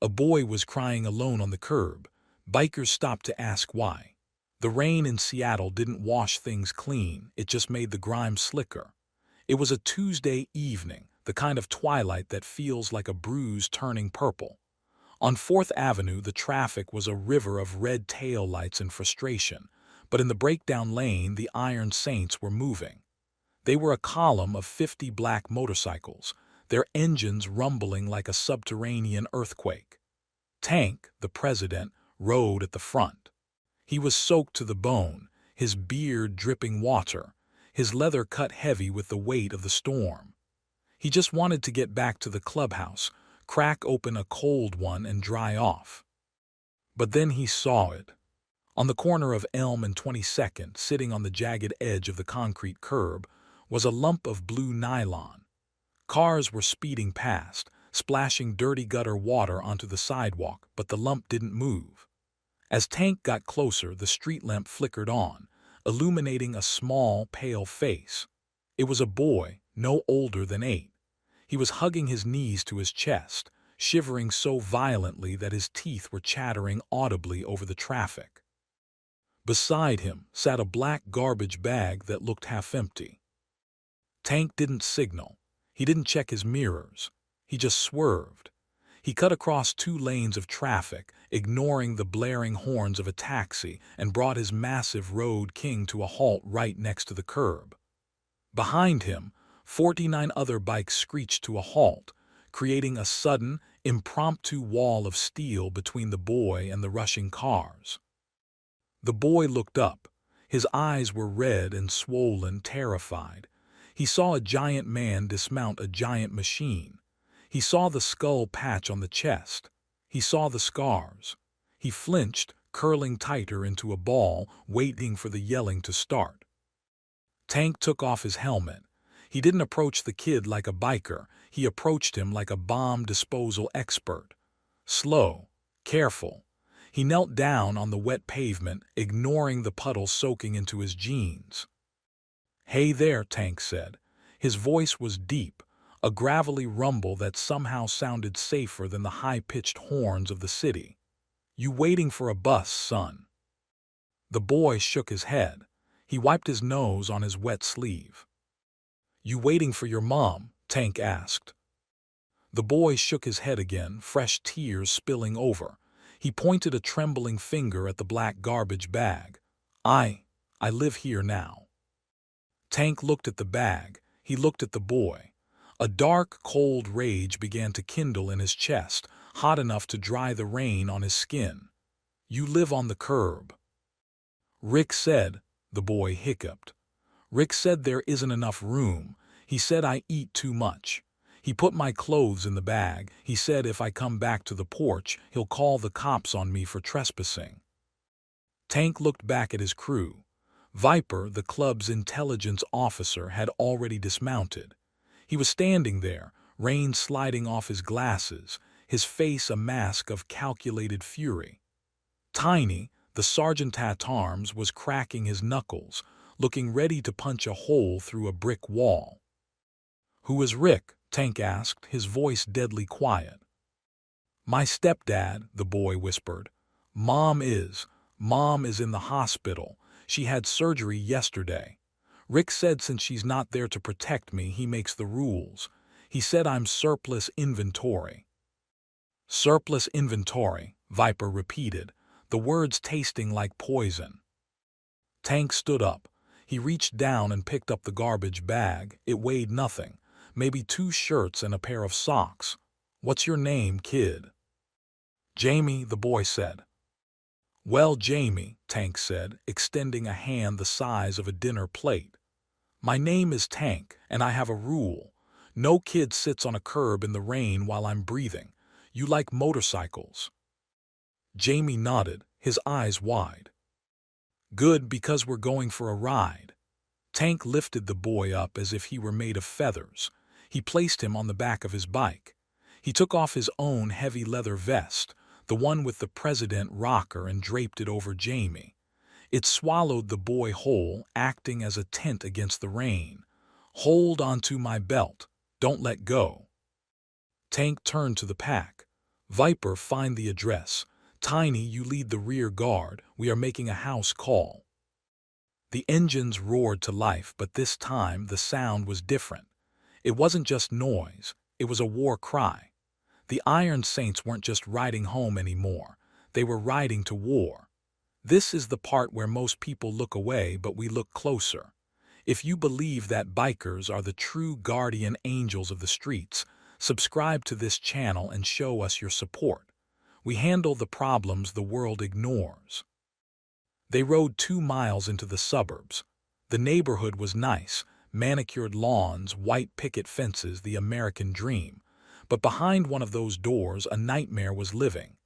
A boy was crying alone on the curb. Bikers stopped to ask why. The rain in Seattle didn't wash things clean, it just made the grime slicker. It was a Tuesday evening, the kind of twilight that feels like a bruise turning purple. On 4th Avenue, the traffic was a river of red taillights and frustration, but in the breakdown lane, the Iron Saints were moving. They were a column of 50 black motorcycles, their engines rumbling like a subterranean earthquake. Tank, the president, rode at the front. He was soaked to the bone, his beard dripping water, his leather cut heavy with the weight of the storm. He just wanted to get back to the clubhouse, crack open a cold one and dry off. But then he saw it. On the corner of Elm and 22nd, sitting on the jagged edge of the concrete curb, was a lump of blue nylon. Cars were speeding past, splashing dirty gutter water onto the sidewalk, but the lump didn't move. As Tank got closer, the street lamp flickered on, illuminating a small, pale face. It was a boy, no older than 8. He was hugging his knees to his chest, shivering so violently that his teeth were chattering audibly over the traffic. Beside him sat a black garbage bag that looked half empty. Tank didn't signal. He didn't check his mirrors. He just swerved. He cut across 2 lanes of traffic, ignoring the blaring horns of a taxi, and brought his massive Road King to a halt right next to the curb. Behind him, 49 other bikes screeched to a halt, creating a sudden, impromptu wall of steel between the boy and the rushing cars. The boy looked up. His eyes were red and swollen, terrified. He saw a giant man dismount a giant machine. He saw the skull patch on the chest. He saw the scars. He flinched, curling tighter into a ball, waiting for the yelling to start. Tank took off his helmet. He didn't approach the kid like a biker. He approached him like a bomb disposal expert. Slow, careful. He knelt down on the wet pavement, ignoring the puddle soaking into his jeans. "Hey there," Tank said. His voice was deep, a gravelly rumble that somehow sounded safer than the high-pitched horns of the city. "You waiting for a bus, son?" The boy shook his head. He wiped his nose on his wet sleeve. "You waiting for your mom?" Tank asked. The boy shook his head again, fresh tears spilling over. He pointed a trembling finger at the black garbage bag. I live here now." Tank looked at the bag. He looked at the boy. A dark, cold rage began to kindle in his chest, hot enough to dry the rain on his skin. "You live on the curb." "Rick said," the boy hiccuped. "Rick said there isn't enough room. He said I eat too much. He put my clothes in the bag. He said if I come back to the porch, he'll call the cops on me for trespassing." Tank looked back at his crew. Viper, the club's intelligence officer, had already dismounted. He was standing there, rain sliding off his glasses, his face a mask of calculated fury. Tiny, the sergeant-at-arms, was cracking his knuckles, looking ready to punch a hole through a brick wall. "Who is Rick?" Tank asked, his voice deadly quiet. "My stepdad," the boy whispered. Mom is in the hospital. She had surgery yesterday. Rick said since she's not there to protect me, he makes the rules. He said I'm surplus inventory." "Surplus inventory," Viper repeated, the words tasting like poison. Tank stood up. He reached down and picked up the garbage bag. It weighed nothing, maybe 2 shirts and a pair of socks. "What's your name, kid?" "Jamie," the boy said. "Well, Jamie," Tank said, extending a hand the size of a dinner plate. "My name is Tank, and I have a rule. No kid sits on a curb in the rain while I'm breathing. You like motorcycles?" Jamie nodded, his eyes wide. "Good, because we're going for a ride." Tank lifted the boy up as if he were made of feathers. He placed him on the back of his bike. He took off his own heavy leather vest, the one with the president rocker, and draped it over Jamie. It swallowed the boy whole, acting as a tent against the rain. "Hold onto my belt. Don't let go." Tank turned to the pack. Viper, find the address. Tiny, you lead the rear guard. We are making a house call. The engines roared to life, but this time the sound was different. It wasn't just noise, it was a war cry. The Iron Saints weren't just riding home anymore, they were riding to war. This is the part where most people look away, but we look closer. If you believe that bikers are the true guardian angels of the streets, subscribe to this channel and show us your support. We handle the problems the world ignores. They rode 2 miles into the suburbs. The neighborhood was nice, manicured lawns, white picket fences, the American dream. But behind one of those doors, a nightmare was living.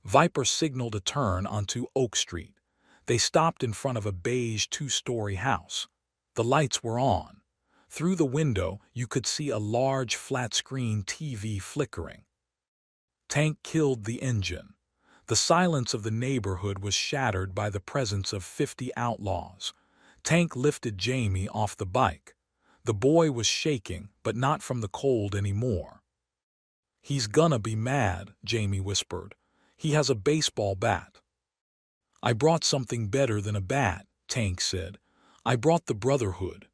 Viper signaled a turn onto Oak Street. They stopped in front of a beige 2-story house. The lights were on. Through the window, you could see a large flat-screen TV flickering. Tank killed the engine. The silence of the neighborhood was shattered by the presence of 50 outlaws. Tank lifted Jamie off the bike. The boy was shaking, but not from the cold anymore. "He's gonna be mad," Jamie whispered. "He has a baseball bat." "I brought something better than a bat," Tank said. "I brought the Brotherhood."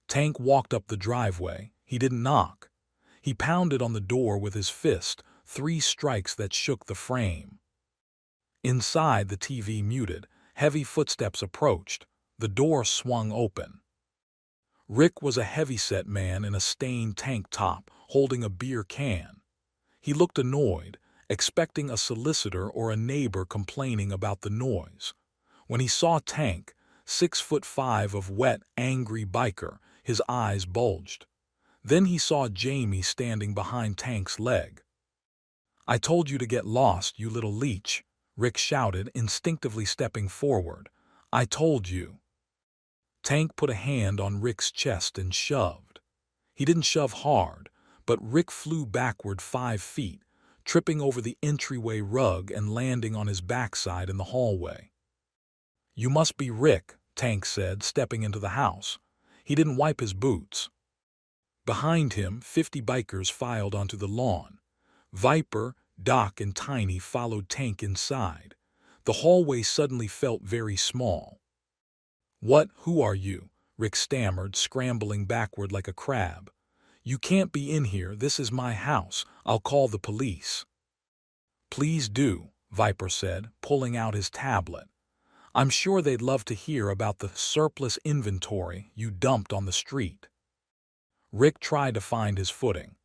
Tank walked up the driveway. He didn't knock. He pounded on the door with his fist, 3 strikes that shook the frame. Inside, the TV muted. Heavy footsteps approached. The door swung open. Rick was a heavy-set man in a stained tank top, holding a beer can. He looked annoyed, expecting a solicitor or a neighbor complaining about the noise. When he saw Tank, 6'5" of wet, angry biker, his eyes bulged. Then he saw Jamie standing behind Tank's leg. "I told you to get lost, you little leech," Rick shouted, instinctively stepping forward. "I told you." Tank put a hand on Rick's chest and shoved. He didn't shove hard, but Rick flew backward 5 feet, tripping over the entryway rug and landing on his backside in the hallway. "You must be Rick," Tank said, stepping into the house. He didn't wipe his boots. Behind him, 50 bikers filed onto the lawn. Viper, Doc, and Tiny followed Tank inside. The hallway suddenly felt very small. Who are you?" Rick stammered, scrambling backward like a crab. "You can't be in here, this is my house. I'll call the police." "Please do," Viper said, pulling out his tablet. "I'm sure they'd love to hear about the surplus inventory you dumped on the street." Rick tried to find his footing.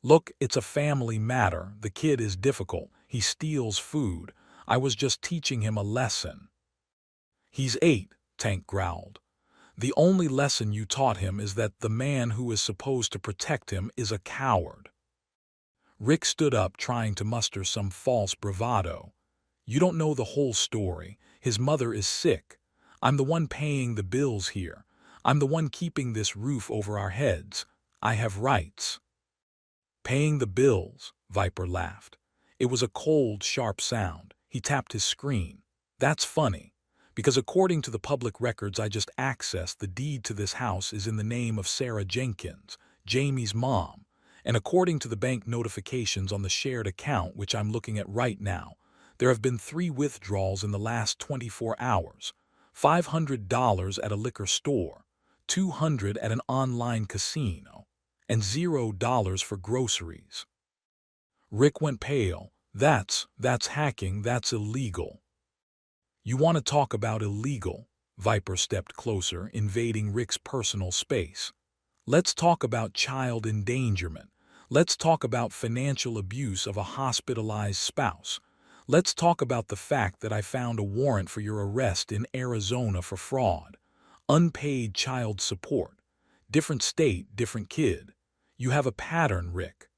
"Look, it's a family matter. The kid is difficult. He steals food. I was just teaching him a lesson." "He's 8, Tank growled. "The only lesson you taught him is that the man who is supposed to protect him is a coward." Rick stood up, trying to muster some false bravado. "You don't know the whole story. His mother is sick. I'm the one paying the bills here. I'm the one keeping this roof over our heads. I have rights." "Paying the bills," Viper laughed. It was a cold, sharp sound. He tapped his screen. "That's funny, because according to the public records I just accessed, the deed to this house is in the name of Sarah Jenkins, Jamie's mom, and according to the bank notifications on the shared account, which I'm looking at right now, there have been 3 withdrawals in the last 24 hours, $500 at a liquor store, $200 at an online casino, and $0 for groceries." Rick went pale. That's hacking, that's illegal." "You want to talk about illegal?" Viper stepped closer, invading Rick's personal space. "Let's talk about child endangerment. Let's talk about financial abuse of a hospitalized spouse. Let's talk about the fact that I found a warrant for your arrest in Arizona for fraud. Unpaid child support. Different state, different kid. You have a pattern, Rick."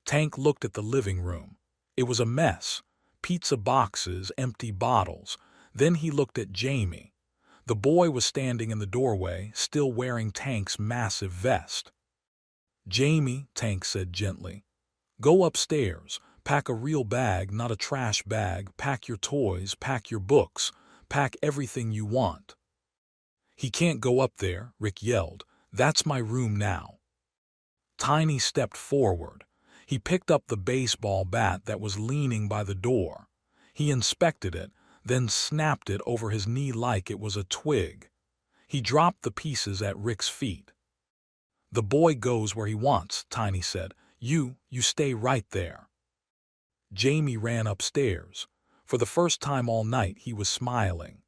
Tank looked at the living room. It was a mess. Pizza boxes, empty bottles. Then he looked at Jamie. The boy was standing in the doorway, still wearing Tank's massive vest. "Jamie," Tank said gently, "go upstairs. Pack a real bag, not a trash bag. Pack your toys, pack your books, pack everything you want." "He can't go up there," Rick yelled. "That's my room now." Tiny stepped forward. He picked up the baseball bat that was leaning by the door. He inspected it, then snapped it over his knee like it was a twig. He dropped the pieces at Rick's feet. "The boy goes where he wants," Tiny said. You stay right there." Jamie ran upstairs. For the first time all night he was smiling.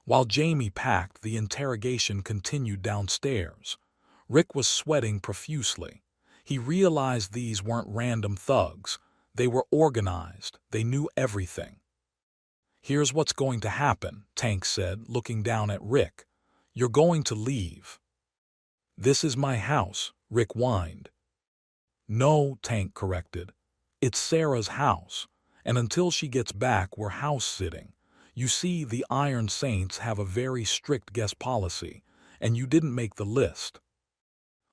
While Jamie packed, the interrogation continued downstairs. Rick was sweating profusely. He realized these weren't random thugs. They were organized. They knew everything. "Here's what's going to happen," Tank said, looking down at Rick. "You're going to leave." "This is my house," Rick whined. "No," Tank corrected. "It's Sarah's house, and until she gets back we're house-sitting. You see, the Iron Saints have a very strict guest policy, and you didn't make the list."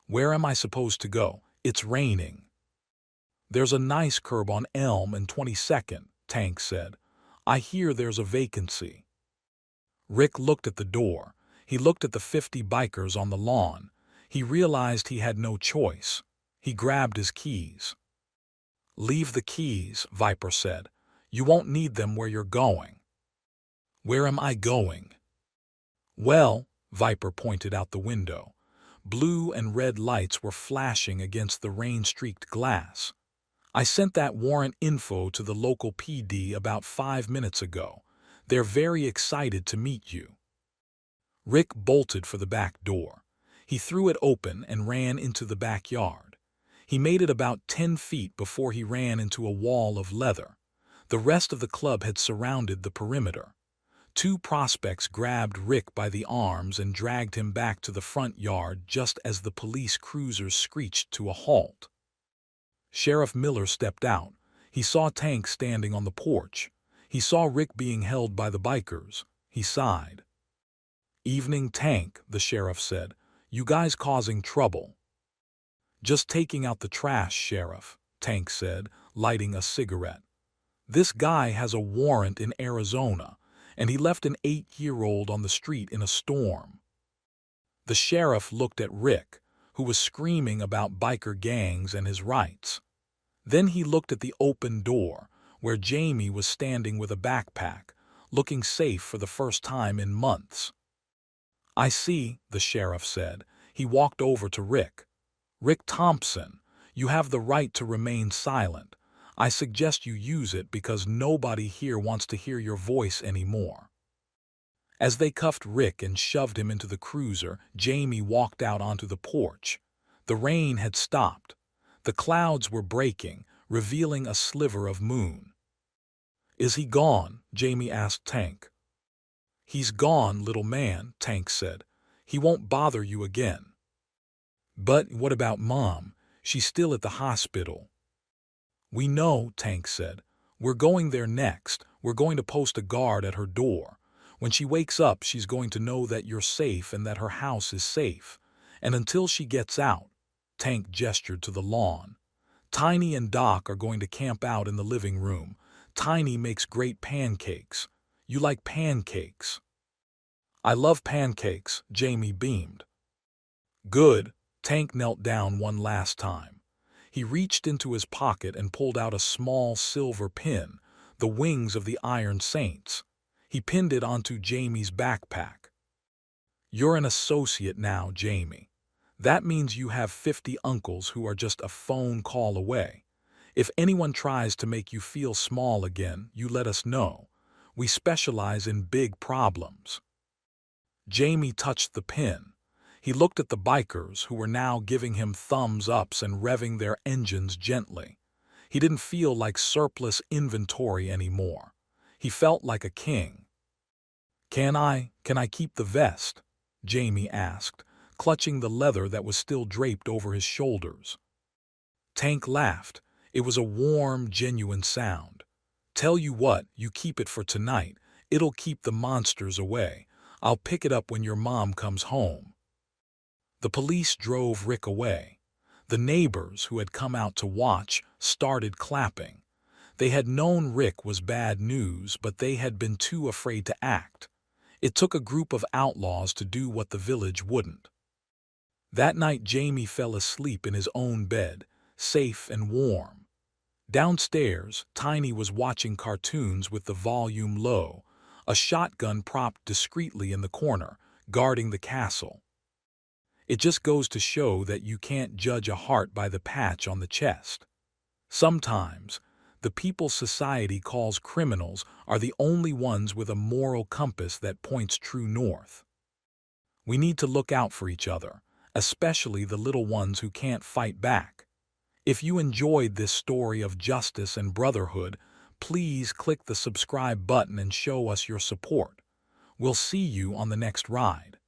"Where am I supposed to go? It's raining." "There's a nice curb on Elm and 22nd, Tank said. "I hear there's a vacancy." Rick looked at the door. He looked at the 50 bikers on the lawn. He realized he had no choice. He grabbed his keys. "Leave the keys," Viper said. "You won't need them where you're going." "Where am I going?" "Well," Viper pointed out the window. Blue and red lights were flashing against the rain-streaked glass. "I sent that warrant info to the local PD about 5 minutes ago. They're very excited to meet you." Rick bolted for the back door. He threw it open and ran into the backyard. He made it about 10 feet before he ran into a wall of leather. The rest of the club had surrounded the perimeter. 2 prospects grabbed Rick by the arms and dragged him back to the front yard just as the police cruisers screeched to a halt. Sheriff Miller stepped out. He saw Tank standing on the porch. He saw Rick being held by the bikers. He sighed. "Evening, Tank," the sheriff said. "You guys causing trouble?" "Just taking out the trash, Sheriff," Tank said, lighting a cigarette. "This guy has a warrant in Arizona, and he left an 8-year-old on the street in a storm." The sheriff looked at Rick, who was screaming about biker gangs and his rights. Then he looked at the open door, where Jamie was standing with a backpack, looking safe for the first time in months. "I see," the sheriff said. He walked over to Rick. "Rick Thompson, you have the right to remain silent. I suggest you use it because nobody here wants to hear your voice anymore." As they cuffed Rick and shoved him into the cruiser, Jamie walked out onto the porch. The rain had stopped. The clouds were breaking, revealing a sliver of moon. "Is he gone?" Jamie asked Tank. "He's gone, little man," Tank said. "He won't bother you again." "But what about Mom? She's still at the hospital." "We know," Tank said. "We're going there next. We're going to post a guard at her door. When she wakes up, she's going to know that you're safe and that her house is safe. And until she gets out," Tank gestured to the lawn. "Tiny and Doc are going to camp out in the living room. Tiny makes great pancakes. You like pancakes?" "I love pancakes," Jamie beamed. "Good." Tank knelt down one last time. He reached into his pocket and pulled out a small silver pin, the wings of the Iron Saints. He pinned it onto Jamie's backpack. "You're an associate now, Jamie. That means you have 50 uncles who are just a phone call away. If anyone tries to make you feel small again, you let us know. We specialize in big problems." Jamie touched the pin. He looked at the bikers, who were now giving him thumbs-ups and revving their engines gently. He didn't feel like surplus inventory anymore. He felt like a king. Can I keep the vest?" Jamie asked, clutching the leather that was still draped over his shoulders. Tank laughed. It was a warm, genuine sound. "Tell you what, you keep it for tonight. It'll keep the monsters away. I'll pick it up when your mom comes home." The police drove Rick away. The neighbors, who had come out to watch, started clapping. They had known Rick was bad news, but they had been too afraid to act. It took a group of outlaws to do what the village wouldn't. That night Jamie fell asleep in his own bed, safe and warm. Downstairs, Tiny was watching cartoons with the volume low, a shotgun propped discreetly in the corner, guarding the castle. It just goes to show that you can't judge a heart by the patch on the chest. Sometimes, the people society calls criminals are the only ones with a moral compass that points true north. We need to look out for each other, especially the little ones who can't fight back. If you enjoyed this story of justice and brotherhood, please click the subscribe button and show us your support. We'll see you on the next ride.